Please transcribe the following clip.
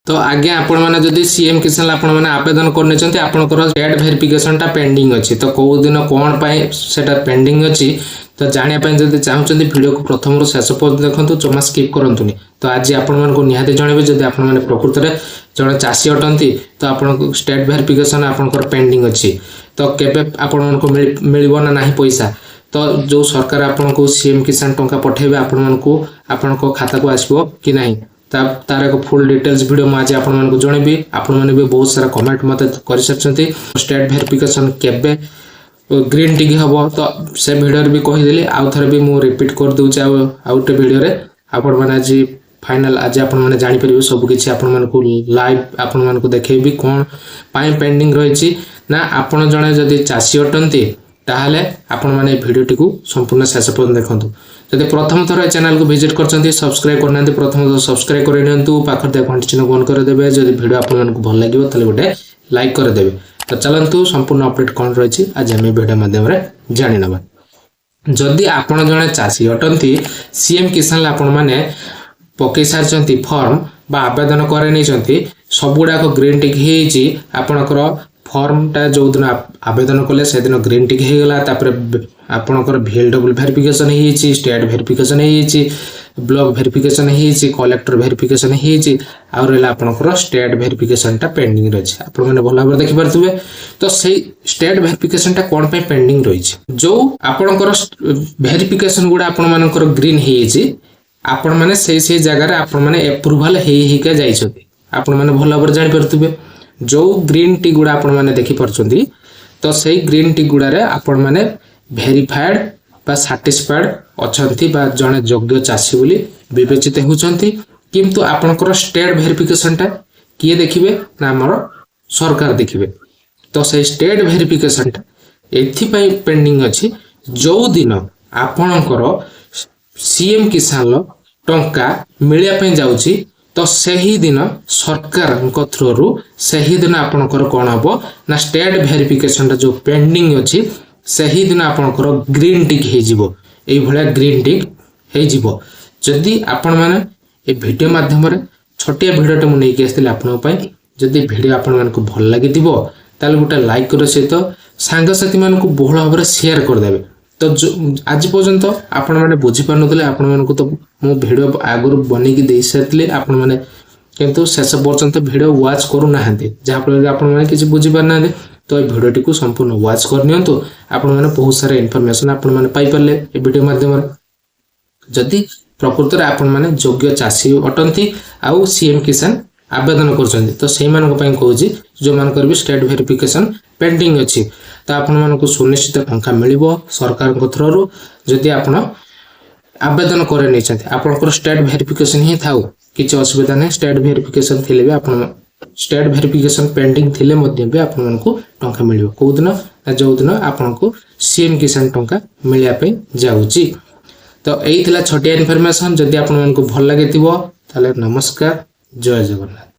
तो आज्ञा आपण मैंने जदि सीएम किसान आपण मैंने आवेदन करने आपंकर स्टेट वेरिफिकेशनटा पेंडिंग अच्छी तो कौ दिन कौन सेटा पेंडिंग अच्छी तो जानापी जब चाहते वीडियो को प्रथम शेष पर्यटन देखो जमा स्किप करंतुनी। तो आज आपण निहाती जनइबे जदि आपण मैंने प्रकृत में जड़े चाषी अटंती तो आपन स्टेट वेरिफिकेशन आपंकर पेंडिंग अच्छी तो केबे आपण मिलबो ना नहीं पैसा तो जो सरकार आपन को सीएम किसान टंका पठेबे आपण को खाता को आसबो कि नहीं तार एक फुल डिटेल्स वीडियो आज आपण मानको जणेबी। आपण माने भी बहुत सारा कमेंट मते करि सरछंती स्टेट वेरिफिकेशन केबे ग्रीन टिक हबो तो से वीडियो रे भी कहि देली आउ थरे भी मु रिपीट कर दउछ आउटे वीडियो रे आपण माने आज फाइनल आज आपण माने जानि परिबे सब किछि आपण मानको लाइव आपण मानको देखेबी कोन पाई पेंडिंग रहिछि ना आपण जणे जदि चासी अटंती ताहले आपण माने वीडियो टिकु संपूर्ण शेष पर्यंत देखंतु। जदि प्रथम थर चैनल को विजिट करछंती सब्सक्राइब करना प्रथम सब्सक्राइब कर नियंतु पाखर दे घंटी चिन्ह ऑन कर देबे जदि वीडियो आपण मानको भल लागिवो तले गोटे लाइक कर देबे। तो चलंतु संपूर्ण अपडेट कोन रहिछि आज हम वीडियो माध्यम रे जानि नबा। जदि आपण जणे चासी अटंती सीएम किसान आपण माने पकई सारछंती फॉर्म बा आवेदन करे नैछंती सबुडा को ग्रीन टिक हेछि आपनकर फॉर्मटा जो दिन आवेदन कले से दिन ग्रीन टिक हो गला आपनकर VLW वेरिफिकेशन हेछि स्टेट वेरिफिकेशन हेछि ब्लॉक वेरिफिकेशन हेछि कलेक्टर वेरिफिकेशन हेछि आ रहला आपनकर स्टेट वेरिफिकेशनटा पेंडिंग रहिछि। आपण माने भला भाबरे देखि परथुबे तो सेही स्टेट वेरिफिकेशनटा कोन पे पेंडिंग रहिछि जो आपनकर वेरिफिकेशन गुडा आपण मानकर ग्रीन हेछि आपण माने सेही जगह रे आपण माने अप्रूवल हेका जाइछथि आपण माने भला भाबरे जानि परथुबे जो ग्रीन टी गुड़ा आपण माने देखि परछंती तो सही ग्रीन टी गुड़ा रे आपण माने वेरीफाइड बा सैटिस्फाइड अछंती बा जने योग्य चासी बोली विवेचित होचंती किंतु आपनकर स्टेट वेरिफिकेशनटा किए देखिबे ना हमर सरकार देखिबे। तो सही स्टेट वेरिफिकेशनटा एथि पई पेंडिंग अछि जो दिन आपनकर सीएम किसान टंका मिलिया पई जाउची तो सही दिन सरकार थ्रू सही दिन आपनकर कौन हम ना स्टेट वेरिफिकेशन जो पेंडिंग अच्छी सही दिन आपनकर ग्रीन टिक हो ग्रीन टिक हो जदि आपण माने ए वीडियो माध्यम रे छोटिया वीडियोटे मु नेकी आस्थिल आपन जदि वीडियो आपण मानकु भल लागितिबो ताले गोटे लाइक कर सहित सांगसाथी मानकु बहुल भाबरे शेयर कर देबे। तो आज पर्यंत आपण माने बुझी पार नथले आपण मानकु तो मो वीडियो आगुर बनी की दे सारतले आपण माने किंतु शेष पर्यंत वीडियो वाच करू नाहंते जहा पर आपण माने किछि बुझी पार नाहंते तो ए वीडियो टिकु संपूर्ण वाच कर नियंतु आपण माने बहुत सारा इंफॉर्मेशन आपण माने पाई परले ए वीडियो माध्यम रे जदि प्रकृत रे आपण माने योग्य चासी अटंती आउ सीएम किसान आवेदन करछंती तो सेही मानक पई कहूची जो मानकर भी स्टेट वेरिफिकेशन पेंडिंग अछि तो आपण मानक सुनिश्चित टंका मिलिबो सरकार को थ्रू जदि आपण आवेदन करे नै छथि आपनकर स्टेट वेरिफिकेशन ही थाउ किछ असुविधा नै स्टेट वेरिफिकेशन थिले भी आपण स्टेट वेरिफिकेशन पेंडिंग थिले मध्ये भी आपण मानकु टंका मिलिबो को दिन जो दिन आपनको सीएम किसान टंका मिलिया पे जाउची। तो एई थिला छोटिया इन्फॉर्मेशन जदि आपण मानकु भल लागितिबो ताले नमस्कार जय जगन्नाथ।